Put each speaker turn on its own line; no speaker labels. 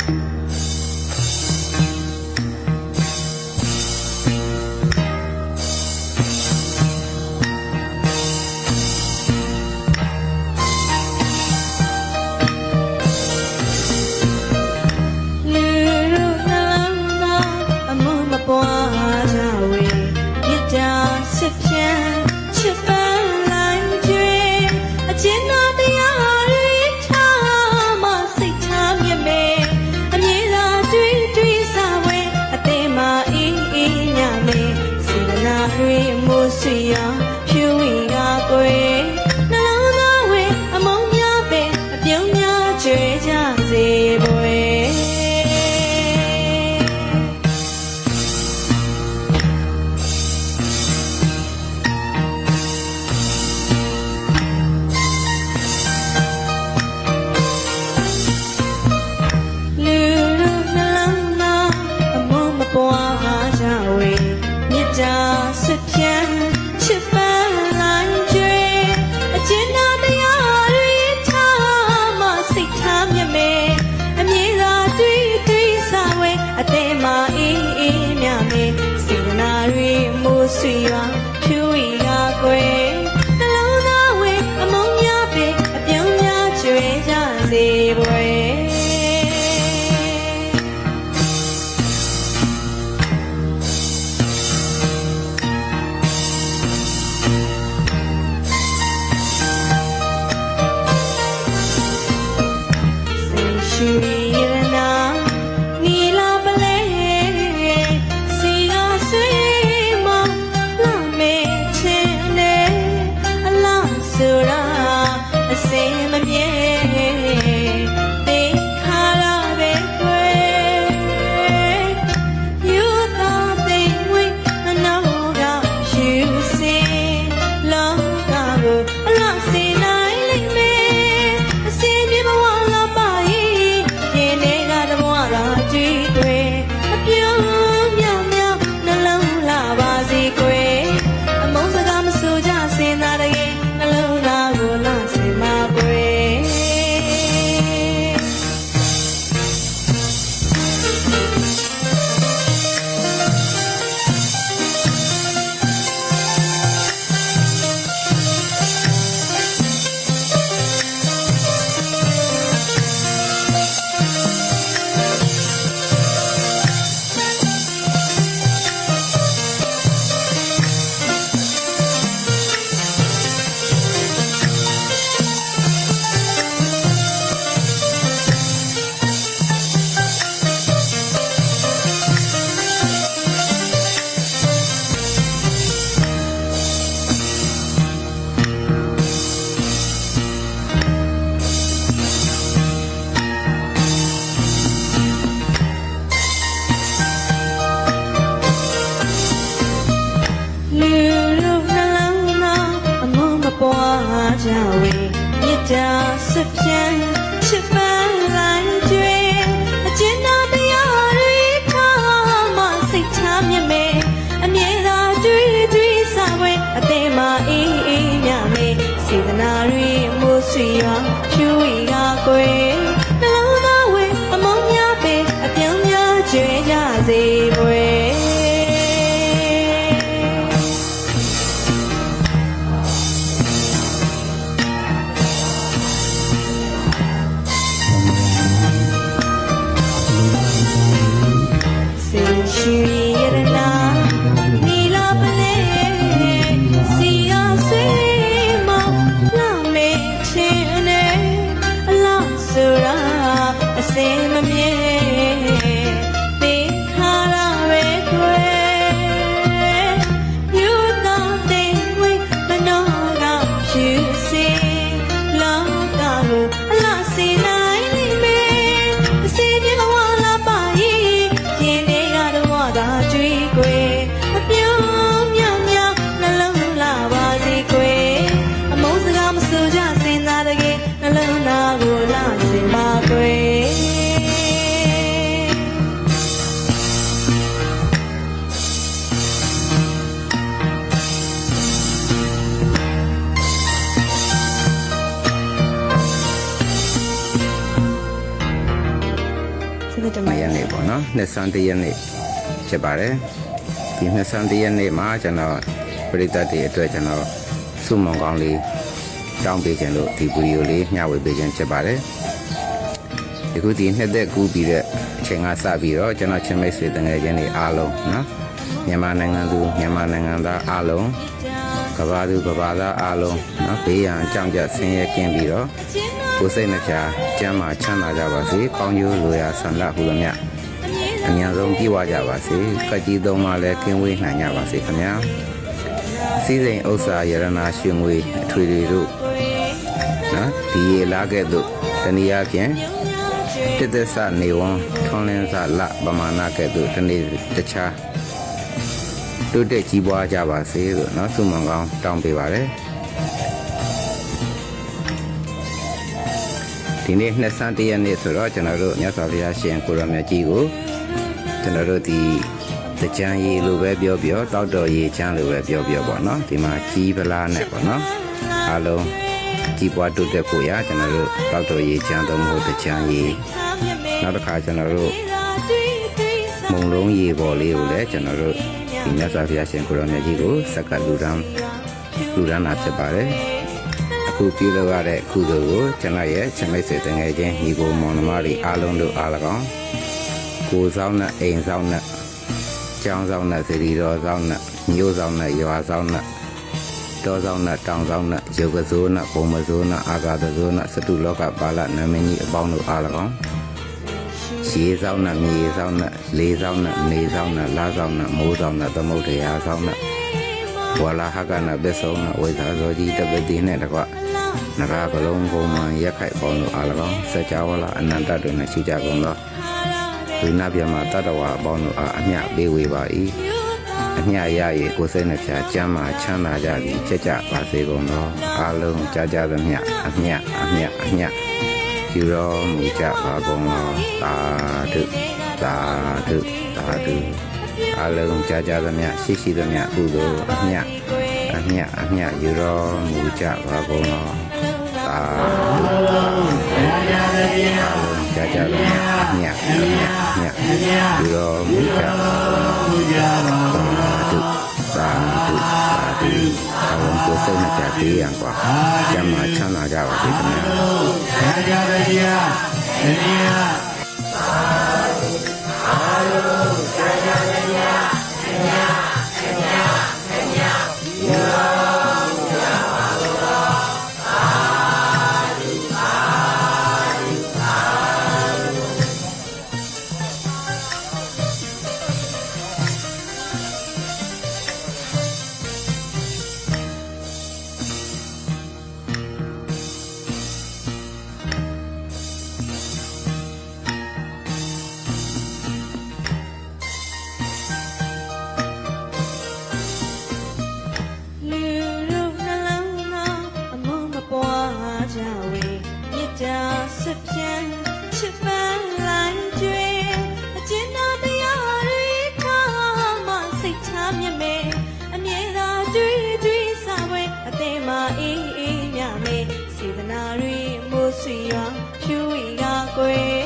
။ ရက်နေ့ပေါ့နော်21ရက်နေ့ဖြစ်ပါတယ်ဒီ21ရက်နေ့မှာကျွန်တော်ပရိသတ်တွေအတွက်ကျွန်တော်စုမုံကောင်းလေးတောင်းပေးခြင်းလို့ဒီဗီဒီယိုလေးမျှဝေပေးခြင်းဖြစ်ပါတယ်ဒီခုဒီနှစ်သက်ကူးပြီးတဲ့အချိန်ကစပြီးတော့ကျွန်တော်ချင်းမိတ်ဆွေတငယ်ချင်းတွေအားလုံးနော်မြန်မာနိုင်ငံသူမြန်မာနိုင်ငံသားအားလုံးကဘာသူကဘာသားအားလုံးနော်ဘေးရန်အကြောင်းကြဆင်းရဲကင်းပြီးတော့ကိုယ်စိတ်နှပြကျမ်းမာချမ်းသာကြပါစေကောင်းကျိုးလိုရာဆန္ဒဟူသမျှအများဆုံးပြည့်ဝကြပါစေကကြီးသုံးပါလဲကင်းဝေးနိုင်ကြပါစေခင်ဗျာစီးစိမ်ဥစ္စာယရနာရှင်ငွေအထွေတွေတို့နော်ဒီရေလာခဲ့တို့တနည်းအားဖြင့်တသက်စနေဝံထွန်လင်းစလပမာဏကဲ့သို့တနေ့တခြားတိုးတက်ကြီးပွားကြပါစေလို့เนาะဆုမွန်ကောင်းတောင်းပေးပါရစေဒီနေ့21ရက်နေ့ဆိုတော့ကျွန်တော်တို့မြတ်စွာဘုရားရှင်ကိုရောင်မြတ်ကြီးကိုကျွန်တော်တို့ဒီတကြံရီလိုပဲပြောပြောတောက်တော်ရီချမ်းလိုပဲပြောပြောပေါ့เนาะဒီမှာကြီးပလားနဲ့ပေါ့เนาะအားလုံးကြီးပွားတိုးတက်ဖို့ရကျွန်တော်တို့တောက်တော်ရီချမ်းသုံးဖို့တကြံရီနောက်တစ်ခါကျွန်တော်တို့မုံလုံးရေပေါ်လေးကိုလည်းကျွန်တော်တို့ဒီမြတ်စွာဘုရားရှင်ကိုရောင်မြတ်ကြီးကိုစက္ကလူရန်နာဖြစ်ပါတယ်အခုပြုလုပ်ရတဲ့ကုသိုလ်ကိုကျွန်တော်ရဲ့ချမိတ်ဆွေတငယ်ချင်းညီကိုမောင်နှမတွေအားလုံးတို့အား၎င်းကိုယ်ဆောင်နဲ့အိမ်ဆောင်နဲ့ကျောင်းဆောင်နဲ့သတိတော်ဆောင်နဲ့မြို့ဆောင်နဲ့ရွာဆောင်နဲ့တောဆောင်နဲ့တောင်ဆောင်နဲ့ရုပ်ကစိုးနဲ့ပုံမစိုးနဲ့အာဂါသစိုးနဲ့စတုလောကပါဠနာမည်ကြီးအပေါင်းတို့အား၎င်းရေဆောင်နဲ့မြေဆောင်နဲ့လေဆောင်နဲ့နေဆောင်နဲ့လာဆောင်နဲ့မိုးဆောင်နဲ့သမုဒ္ဒရာဆောင်နဲ့ဝါလာဟကနဲ့ဘက်ဆောင်နဲ့ဝိဇာဇောကြီးတပတိနဲ့တကွနဂါကလုံးဘုံမှန်ရက်ခိုက်ပေါင်းတို့အား၎င်းစัจ java လာအနန္တတို့နဲ့ရှိကြကုန်သောလူနာပြမတတ္တဝါအပေါင်းတို့အားအမျှပေးဝေပါ၏အမျှရရကိုယ်စိတ်နှပြကျမ်းမာချမ်းသာကြသည်ချက်ကြပါစေကုန်သောအားလုံးကြာကြသမျှအမျှယူတော်မူကြပါကုန်သောသာဓုသာဓုသာဓုအားလုံးကြာကြသမျှရှိသမျှကုသိုလ်အမျှယူတော်မူကြပါကုန်သောသာဓုကြာကြသမျှအမျှယူတော်မူကြပါကုန်သောသာဓုအားလုံးကိုယ်စိတ်နှပြပေးရန်กว่าကျမ်းမာချမ်းသာကြပါစေခင်ဗျာ
စစ်ပြန်ချစ်ပန်းလိုက်ကျွေးအကျဉ်းတော်တရားတွေထားမှစိတ်ချမြတ်မေအမြဲတမ်းတွေ့စားပွဲအသေးမအေးမြမေစေတနာတွေမိုးဆွေရွာဖြူဝေကကွယ်